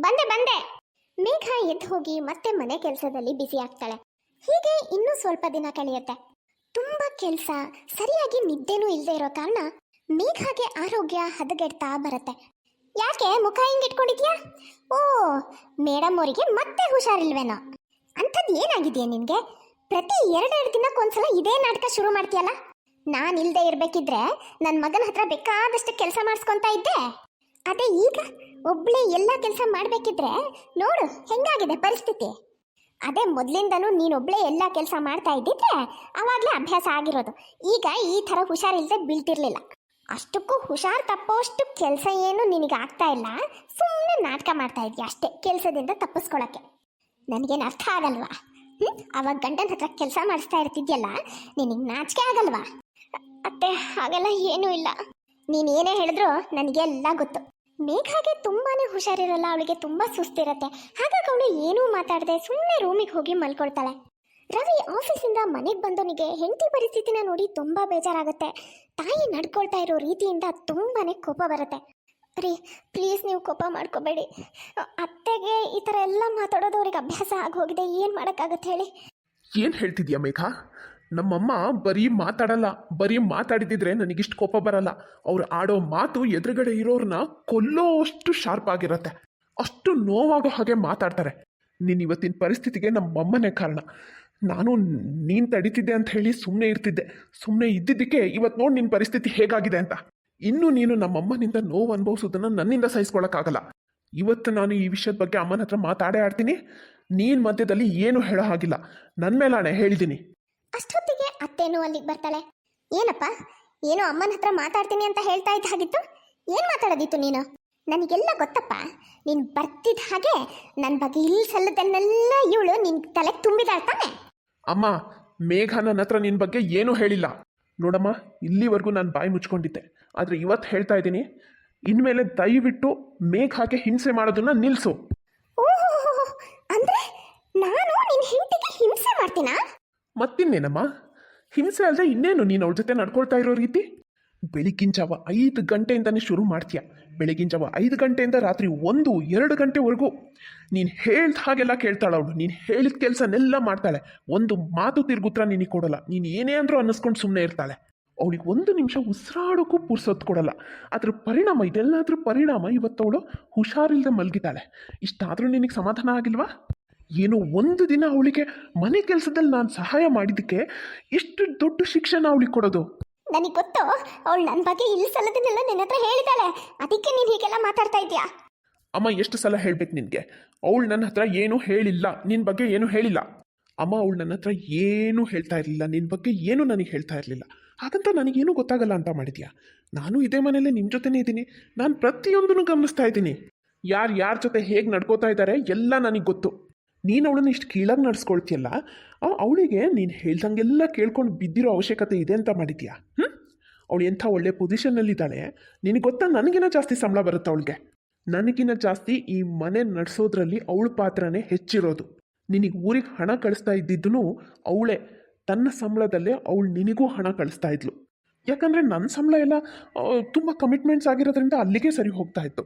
ಬಂದೆ. ಮೇಘ ಎದ್ದು ಹೋಗಿ ಮತ್ತೆ ಮನೆ ಕೆಲಸದಲ್ಲಿ ಬ್ಯುಸಿ ಆಗ್ತಾಳೆ. ಹೀಗೆ ಇನ್ನೂ ಸ್ವಲ್ಪ ದಿನ ಕಳೆಯುತ್ತೆ. ತುಂಬಾ ಕೆಲಸ, ಸರಿಯಾಗಿ ನಿದ್ದೆನೂ ಇಲ್ಲದೆ ಇರೋ ಕಾರಣ ಮೇಘಾಗೆ ಆರೋಗ್ಯ ಹದಗೆಡ್ತಾ ಬರುತ್ತೆ. ಯಾಕೆ ಮುಖ ಹಿಂಗೆ ಇಟ್ಕೊಂಡಿದ್ಯಾ? ಓ, ಮೇಡಮ್ ಅವರಿಗೆ ಮತ್ತೆ ಹುಷಾರಿಲ್ವೇನೋ? ಅಂಥದ್ದು ಏನಾಗಿದೆಯಾ ನಿನಗೆ? ಪ್ರತಿ 2 ದಿನಕ್ಕೊಂದ್ಸಲ ಇದೇ ನಾಟಕ ಶುರು ಮಾಡ್ತೀಯಲ್ಲ. ನಾನು ಇಲ್ಲದೆ ಇರಬೇಕಿದ್ರೆ ನನ್ನ ಮಗನ ಹತ್ರ ಬೇಕಾದಷ್ಟು ಕೆಲಸ ಮಾಡಿಸ್ಕೊತಾ ಇದ್ದೆ. ಅದೇ ಈಗ ಒಬ್ಳೆ ಎಲ್ಲ ಕೆಲಸ ಮಾಡಬೇಕಿದ್ರೆ ನೋಡು ಹೆಂಗಾಗಿದೆ ಪರಿಸ್ಥಿತಿ. ಅದೇ ಮೊದಲಿಂದನೂ ನೀನೊಬ್ಳೆ ಎಲ್ಲ ಕೆಲಸ ಮಾಡ್ತಾ ಇದ್ದಿದ್ರೆ ಅವಾಗಲೇ ಅಭ್ಯಾಸ ಆಗಿರೋದು. ಈಗ ಈ ಥರ ಹುಷಾರಿಲ್ಲದೆ ಬೀಳ್ತಿರ್ಲಿಲ್ಲ. ಅಷ್ಟಕ್ಕೂ ಹುಷಾರು ತಪ್ಪೋಷ್ಟು ಕೆಲಸ ಏನು ನಿನಗೆ ಆಗ್ತಾ ಇಲ್ಲ. ಸುಮ್ಮನೆ ನಾಟಕ ಮಾಡ್ತಾ ಇದೆಯಾ ಅಷ್ಟೇ, ಕೆಲಸದಿಂದ ತಪ್ಪಿಸ್ಕೊಳಕ್ಕೆ. ನನಗೇನು ಅರ್ಥ ಆಗಲ್ವಾ? ಅವಾಗ ಗಂಡನ ಹತ್ರ ಕೆಲಸ ಮಾಡಿಸ್ತಾ ಇರ್ತಿದ್ಯಲ್ಲ, ನಿನಗೆ ನಾಚಿಕೆ ಆಗಲ್ವಾ? ಅತ್ತೆ ಹಾಗೆಲ್ಲ ಏನೂ ಇಲ್ಲ. ನೀನೇನೇ ಹೇಳಿದ್ರು ನನಗೆಲ್ಲ ಗೊತ್ತು. ಮೇಘಾಗೆ ತುಂಬಾನೇ ಹುಷಾರಿರಲ್ಲ, ಅವಳಿಗೆ ತುಂಬಾ ಸುಸ್ತಿರತ್ತೆ. ಹಾಗಾಗಿ ಅವಳು ಏನೂ ಮಾತಾಡದೆ ಸುಮ್ಮನೆ ರೂಮಿಗೆ ಹೋಗಿ ಮಲ್ಕೊಳ್ತಾಳೆ. ರವಿ ಆಫೀಸಿಂದ ಮನೆಗೆ ಬಂದವನಿಗೆ ಹೆಂಡತಿ ಪರಿಸ್ಥಿತಿನ ನೋಡಿ ತುಂಬಾ ಬೇಜಾರಾಗುತ್ತೆ. ತಾಯಿ ನಡ್ಕೊಳ್ತಾ ಇರೋ ರೀತಿಯಿಂದ ತುಂಬಾನೇ ಕೋಪ ಬರುತ್ತೆ. ರೀ ಪ್ಲೀಸ್ ನೀವು ಕೋಪ ಮಾಡ್ಕೋಬೇಡಿ. ಅತ್ತೆಗೆ ಈ ಥರ ಎಲ್ಲ ಮಾತಾಡೋದು ಅವ್ರಿಗೆ ಅಭ್ಯಾಸ ಆಗೋಗಿದೆ. ಏನು ಮಾಡೋಕ್ಕಾಗತ್ತೆ ಹೇಳಿ? ಏನು ಹೇಳ್ತಿದ್ಯಾ ಮೇಘ? ನಮ್ಮಮ್ಮ ಬರೀ ಮಾತಾಡಲ್ಲ, ಬರೀ ಮಾತಾಡಿದಿದ್ರೆ ನನಗಿಷ್ಟು ಕೋಪ ಬರಲ್ಲ. ಅವ್ರು ಆಡೋ ಮಾತು ಎದುರುಗಡೆ ಇರೋರನ್ನ ಕೊಲ್ಲೋ ಅಷ್ಟು ಶಾರ್ಪ್ ಆಗಿರತ್ತೆ. ಅಷ್ಟು ನೋವಾಗೋ ಹಾಗೆ ಮಾತಾಡ್ತಾರೆ. ನೀನು ಇವತ್ತಿನ ಪರಿಸ್ಥಿತಿಗೆ ನಮ್ಮಮ್ಮನೇ ಕಾರಣ. ನಾನು ನೀನು ತಡೀತಿದ್ದೆ ಅಂತ ಹೇಳಿ ಸುಮ್ಮನೆ ಇರ್ತಿದ್ದೆ. ಸುಮ್ಮನೆ ಇದ್ದಿದ್ದಕ್ಕೆ ಇವತ್ತು ನೋಡಿ ನಿನ್ನ ಪರಿಸ್ಥಿತಿ ಹೇಗಾಗಿದೆ ಅಂತ. ಇನ್ನು ನೀನು ನಮ್ಮಮ್ಮನಿಂದ ನೋವು ಅನುಭವಿಸೋದನ್ನು ನನ್ನಿಂದ ಸಹಿಸ್ಕೊಳ್ಳೋಕ್ಕಾಗಲ್ಲ. ಇವತ್ತು ನಾನು ಈ ವಿಷಯದ ಬಗ್ಗೆ ಅಮ್ಮನ ಹತ್ರ ಮಾತಾಡೇ ಆಡ್ತೀನಿ. ನೀನು ಮಧ್ಯದಲ್ಲಿ ಏನು ಹೇಳೋ ಹಾಗಿಲ್ಲ. ನನ್ನ ಮೇಲಾಣೆ ಹೇಳಿದ್ದೀನಿ. ಅಷ್ಟೊತ್ತಿಗೆ ಅತ್ತೇನೂ ಅಲ್ಲಿಗೆ ಬರ್ತಾಳೆ. ಏನಪ್ಪ, ಏನೋ ಅಮ್ಮನ ಹತ್ರ ಮಾತಾಡ್ತೀನಿ ಅಂತ ಹೇಳ್ತಾ ಇದ್ದ ಹಾಗಿತ್ತು. ಏನು ಮಾತಾಡೋದಿತ್ತು ನೀನು? ನನಗೆಲ್ಲ ಗೊತ್ತಪ್ಪ. ನೀನು ಬರ್ತಿದ್ದ ಹಾಗೆ ನನ್ನ ಬಗ್ಗೆ ಇಲ್ಲಿ ಸಲ್ಲದನ್ನೆಲ್ಲ ಇವಳು ನಿನ್ನ ತಲೆಗೆ ತುಂಬಿದಾಳ್ತಾನೆ. ಅಮ್ಮ, ಮೇಘ ನನ್ನ ಹತ್ರ ನಿನ್ನ ಬಗ್ಗೆ ಏನೂ ಹೇಳಿಲ್ಲ. ನೋಡಮ್ಮ, ಇಲ್ಲಿವರೆಗೂ ನಾನು ಬಾಯಿ ಮುಚ್ಕೊಂಡಿದ್ದೆ. ಆದರೆ ಇವತ್ತು ಹೇಳ್ತಾ ಇದ್ದೀನಿ, ಇನ್ಮೇಲೆ ದಯವಿಟ್ಟು ಮೇಘಾಗೆ ಹಿಂಸೆ ಮಾಡೋದನ್ನ ನಿಲ್ಲಿಸು. ಓಹೋ, ಅಂದ್ರೆ ನಾನು ನಿನ್ನ ಹೆಂಡತಿಗೆ ಹಿಂಸೆ ಮಾಡ್ತೀನಾ? ಮತ್ತಿನ್ನೇನಮ್ಮ, ಹಿಂಸೆ ಅಲ್ಲದೆ ಇನ್ನೇನು ನೀನು ಅವಳ ಜೊತೆ ನಡ್ಕೊಳ್ತಾ ಇರೋ ರೀತಿ? ಬೆಳಗಿನ ಜಾವ 5 ಗಂಟೆಯಿಂದನೇ ಶುರು ಮಾಡ್ತೀಯ. ಬೆಳಗಿನ ಜಾವ 5 ಗಂಟೆಯಿಂದ ರಾತ್ರಿ 1-2 ಗಂಟೆವರೆಗೂ ನೀನು ಹೇಳ್ದ ಹಾಗೆಲ್ಲ ಕೇಳ್ತಾಳೆ ಅವಳು. ನೀನು ಹೇಳಿದ ಕೆಲಸನೆಲ್ಲ ಮಾಡ್ತಾಳೆ. ಒಂದು ಮಾತು ತಿರುಗುತ್ತರ ನಿನಗೆ ಕೊಡೋಲ್ಲ. ನೀನು ಏನೇ ಅಂದರೂ ಅನ್ನಿಸ್ಕೊಂಡು ಸುಮ್ಮನೆ ಇರ್ತಾಳೆ. ಅವಳಿಗೆ 1 ನಿಮಿಷ ಉಸಿರಾಡೋಕ್ಕೂ ಪುರ್ಸೊತ್ತು ಕೊಡಲ್ಲ. ಅದ್ರ ಪರಿಣಾಮ, ಇದೆಲ್ಲದ್ರ ಪರಿಣಾಮ ಇವತ್ತು ಅವಳು ಹುಷಾರಿಲ್ಲದೆ ಮಲಗಿದ್ದಾಳೆ. ಇಷ್ಟಾದರೂ ನಿನಗೆ ಸಮಾಧಾನ ಆಗಿಲ್ವಾ? ಏನೋ ಒಂದು ದಿನ ಅವಳಿಗೆ ಮನೆ ಕೆಲಸದಲ್ಲಿ ನಾನು ಸಹಾಯ ಮಾಡಿದ್ದಕ್ಕೆ ಇಷ್ಟು ದೊಡ್ಡ ಶಿಕ್ಷಣ ಅವಳಿಗೆ ಕೊಡೋದು? ನನಗೆ ಗೊತ್ತು, ಅವಳು ನನ್ನ ಬಗ್ಗೆ ಇಲ್ಲಿ ಸಲ್ಲದನ್ನೆಲ್ಲ ನಿನ್ನ ಹತ್ರ ಹೇಳಿದಾಳೆ. ಅದಕ್ಕೆ ನೀನು ಹೀಗೆಲ್ಲ ಮಾತಾಡ್ತಾ ಇದೀಯಾ? ಅಮ್ಮ, ಎಷ್ಟು ಸಲ ಹೇಳ್ಬೇಕು ನಿನಗೆ? ಅವಳು ನನ್ನ ಹತ್ರ ಏನೂ ಹೇಳಿಲ್ಲ, ನಿನ್ನ ಬಗ್ಗೆ ಏನೂ ಹೇಳಿಲ್ಲ. ಅಮ್ಮ, ಅವಳು ನನ್ನ ಹತ್ರ ಏನೂ ಹೇಳ್ತಾ ಇರಲಿಲ್ಲ, ನಿನ್ನ ಬಗ್ಗೆ ಏನೂ ನನಗೆ ಹೇಳ್ತಾ ಇರಲಿಲ್ಲ. ಹಾಗಂತ ನನಗೇನೂ ಗೊತ್ತಾಗಲ್ಲ ಅಂತ ಮಾಡಿದ್ಯಾ? ನಾನು ಇದೇ ಮನೆಯಲ್ಲೇ ನಿಮ್ಮ ಜೊತೆನೇ ಇದ್ದೀನಿ. ನಾನು ಪ್ರತಿಯೊಂದನ್ನು ಗಮನಿಸ್ತಾ ಇದ್ದೀನಿ. ಯಾರ ಜೊತೆ ಹೇಗೆ ನಡ್ಕೋತಾ ಇದ್ದಾರೆ ಎಲ್ಲ ನನಗೆ ಗೊತ್ತು. ನೀನು ಅವಳನ್ನ ಇಷ್ಟು ಕೀಳಾಗಿ ನಡ್ಸ್ಕೊಳ್ತೀಯಲ್ಲ, ಅವಳಿಗೆ ನೀನು ಹೇಳ್ದಂಗೆಲ್ಲ ಕೇಳ್ಕೊಂಡು ಬಿದ್ದಿರೋ ಅವಶ್ಯಕತೆ ಇದೆ ಅಂತ ಮಾಡಿದ್ಯಾ? ಅವಳು ಎಂಥ ಒಳ್ಳೆ ಪೊಸಿಷನ್ನಲ್ಲಿದ್ದಾಳೆ. ನಿನಗೆ ಗೊತ್ತಾ, ನನಗಿನ್ನ ಜಾಸ್ತಿ ಸಂಬಳ ಬರುತ್ತೆ ಅವಳಿಗೆ. ನನಗಿನ್ನ ಜಾಸ್ತಿ ಈ ಮನೆ ನಡೆಸೋದ್ರಲ್ಲಿ ಅವಳ ಪಾತ್ರನೇ ಹೆಚ್ಚಿರೋದು. ನಿನಗೆ ಊರಿಗೆ ಹಣ ಕಳಿಸ್ತಾ ಇದ್ದಿದ್ದೂ ಅವಳೇ. ತನ್ನ ಸಂಬಳದಲ್ಲೇ ಅವಳು ನಿನಗೂ ಹಣ ಕಳಿಸ್ತಾ ಇದ್ಲು. ಯಾಕಂದರೆ ನನ್ನ ಸಂಬಳ ಎಲ್ಲ ತುಂಬ ಕಮಿಟ್ಮೆಂಟ್ಸ್ ಆಗಿರೋದ್ರಿಂದ ಅಲ್ಲಿಗೆ ಸರಿ ಹೋಗ್ತಾ ಇತ್ತು.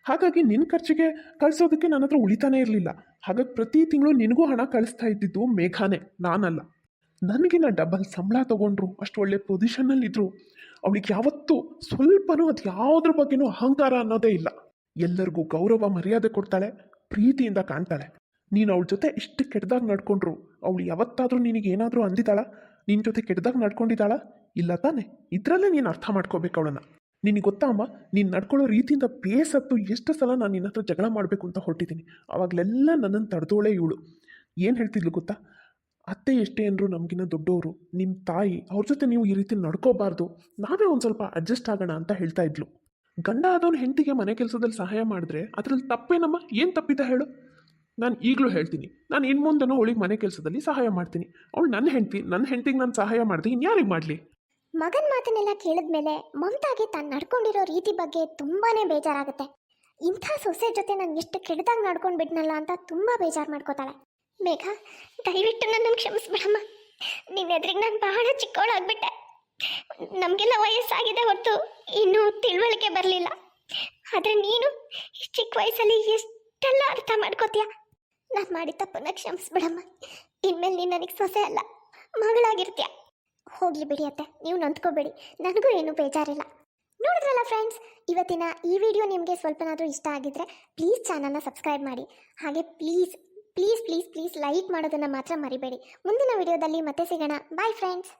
ಹಾಗಾಗಿ ನಿನ್ನ ಖರ್ಚಿಗೆ ಕಳಿಸೋದಕ್ಕೆ ನನ್ನ ಹತ್ರ ಉಳಿತಾನೇ ಇರಲಿಲ್ಲ. ಹಾಗಾಗಿ ಪ್ರತಿ ತಿಂಗಳು ನಿನಗೂ ಹಣ ಕಳಿಸ್ತಾ ಇದ್ದಿದ್ದು ಮೇಘಾನೇ, ನಾನಲ್ಲ. ನನಗಿನ್ನ ಡಬಲ್ ಸಂಬಳ ತೊಗೊಂಡ್ರು, ಅಷ್ಟು ಒಳ್ಳೆ ಪೊಸಿಷನ್ನಲ್ಲಿದ್ದರು. ಅವಳಿಗೆ ಯಾವತ್ತೂ ಸ್ವಲ್ಪನೂ ಅದು ಯಾವುದ್ರ ಬಗ್ಗೆನೂ ಅಹಂಕಾರ ಅನ್ನೋದೇ ಇಲ್ಲ. ಎಲ್ಲರಿಗೂ ಗೌರವ ಮರ್ಯಾದೆ ಕೊಡ್ತಾಳೆ, ಪ್ರೀತಿಯಿಂದ ಕಾಣ್ತಾಳೆ. ನೀನು ಅವಳ ಜೊತೆ ಇಷ್ಟು ಕೆಟ್ಟದಾಗಿ ನಡ್ಕೊಂಡ್ರು ಅವಳು ಯಾವತ್ತಾದರೂ ನಿನಗೇನಾದರೂ ಅಂದಿದ್ದಾಳ? ನಿನ್ನ ಜೊತೆ ಕೆಟ್ಟದಾಗಿ ನಡ್ಕೊಂಡಿದ್ದಾಳ? ಇಲ್ಲ ತಾನೆ? ಇದರಲ್ಲೇ ನೀನು ಅರ್ಥ ಮಾಡ್ಕೋಬೇಕು ಅವಳನ್ನು. ನಿನಗೆ ಗೊತ್ತಾ ಅಮ್ಮ, ನೀನು ನಡ್ಕೊಳ್ಳೋ ರೀತಿಯಿಂದ ಬೇಸತ್ತು ಎಷ್ಟು ಸಲ ನಾನು ನಿನ್ನ ಹತ್ರ ಜಗಳ ಮಾಡಬೇಕು ಅಂತ ಹೊರಟಿದ್ದೀನಿ. ಆವಾಗಲೆಲ್ಲ ನನ್ನನ್ನು ತಡೆದೋಳೆ ಇವಳು. ಏನು ಹೇಳ್ತಿದ್ಲು ಗೊತ್ತಾ? ಅತ್ತೆ ಎಷ್ಟೇ ಅಂದರೂ ನಮಗಿನ್ನ ದೊಡ್ಡವರು, ನಿಮ್ಮ ತಾಯಿ, ಅವ್ರ ಜೊತೆ ನೀವು ಈ ರೀತಿ ನಡ್ಕೋಬಾರ್ದು, ನಾವೇ ಒಂದು ಸ್ವಲ್ಪ ಅಡ್ಜಸ್ಟ್ ಆಗೋಣ ಅಂತ ಹೇಳ್ತಾ ಇದ್ಲು. ಗಂಡ ಆದವನು ಹೆಂಡತಿಗೆ ಮನೆ ಕೆಲಸದಲ್ಲಿ ಸಹಾಯ ಮಾಡಿದ್ರೆ ಅದರಲ್ಲಿ ತಪ್ಪೇನಮ್ಮ? ಏನು ತಪ್ಪಿದೆ ಹೇಳು? ನಾನು ಈಗಲೂ ಹೇಳ್ತೀನಿ, ನಾನು ಇನ್ನು ಮುಂದೆನೂ ಅವಳಿಗೆ ಮನೆ ಕೆಲಸದಲ್ಲಿ ಸಹಾಯ ಮಾಡ್ತೀನಿ. ಅವಳು ನನ್ನ ಹೆಂಡತಿಗೆ ನಾನು ಸಹಾಯ ಮಾಡಿದೆ, ಇನ್ಯಾರಿಗೆ ಮಾಡಲಿ? ಮಗನ ಮಾತನ್ನೆಲ್ಲ ಕೇಳಿದ್ಮೇಲೆ ಮಮತಾಗೆ ತಾನು ನಡ್ಕೊಂಡಿರೋ ರೀತಿ ಬಗ್ಗೆ ತುಂಬಾನೇ ಬೇಜಾರಾಗುತ್ತೆ. ಇಂಥ ಸೊಸೆ ಜೊತೆ ನಾನು ಎಷ್ಟು ಕೆಟ್ಟದಾಗಿ ನಡ್ಕೊಂಡು ಬಿಡ್ನಲ್ಲ ಅಂತ ತುಂಬ ಬೇಜಾರು ಮಾಡ್ಕೋತಾಳೆ. ಮೇಘ, ದಯವಿಟ್ಟು ನನ್ನನ್ನು ಕ್ಷಮಿಸ್ಬಿಡಮ್ಮ. ನಿನ್ನ ಎದುರಿಗೆ ನಾನು ಬಹಳ ಚಿಕ್ಕವಳಾಗ್ಬಿಟ್ಟೆ. ನಮಗೆಲ್ಲ ವಯಸ್ಸಾಗಿದೆ ಹೊರತು ಇನ್ನೂ ತಿಳುವಳಿಕೆ ಬರಲಿಲ್ಲ. ಆದರೆ ನೀನು ಈ ಚಿಕ್ಕ ವಯಸ್ಸಲ್ಲಿ ಎಷ್ಟೆಲ್ಲ ಅರ್ಥ ಮಾಡ್ಕೋತೀಯ. ನಾನು ಮಾಡಿದ ತಪ್ಪನ್ನ ಕ್ಷಮಿಸ್ಬಿಡಮ್ಮ. ಇನ್ಮೇಲೆ ನೀನು ನನಗೆ ಸೊಸೆ ಅಲ್ಲ, ಮಗಳಾಗಿರ್ತೀಯ. ಹೋಗ್ಲಿ ಬಿಡಿ ಅತ್ತೆ, ನೀವು ನೊಂದ್ಕೋಬೇಡಿ, ನನಗೂ ಏನೂ ಬೇಜಾರಿಲ್ಲ. ನೋಡಿದ್ರಲ್ಲ ಫ್ರೆಂಡ್ಸ್, ಇವತ್ತಿನ ಈ ವಿಡಿಯೋ ನಿಮಗೆ ಸ್ವಲ್ಪನಾದರೂ ಇಷ್ಟ ಆಗಿದ್ರೆ ಪ್ಲೀಸ್ ಚಾನಲ್ನ ಸಬ್ಸ್ಕ್ರೈಬ್ ಮಾಡಿ. ಹಾಗೆ please please please please like ಮಾಡೋದನ್ನು ಮಾತ್ರ ಮರಿಬೇಡಿ. ಮುಂದಿನ ವಿಡಿಯೋದಲ್ಲಿ ಮತ್ತೆ ಸಿಗೋಣ. Bye friends.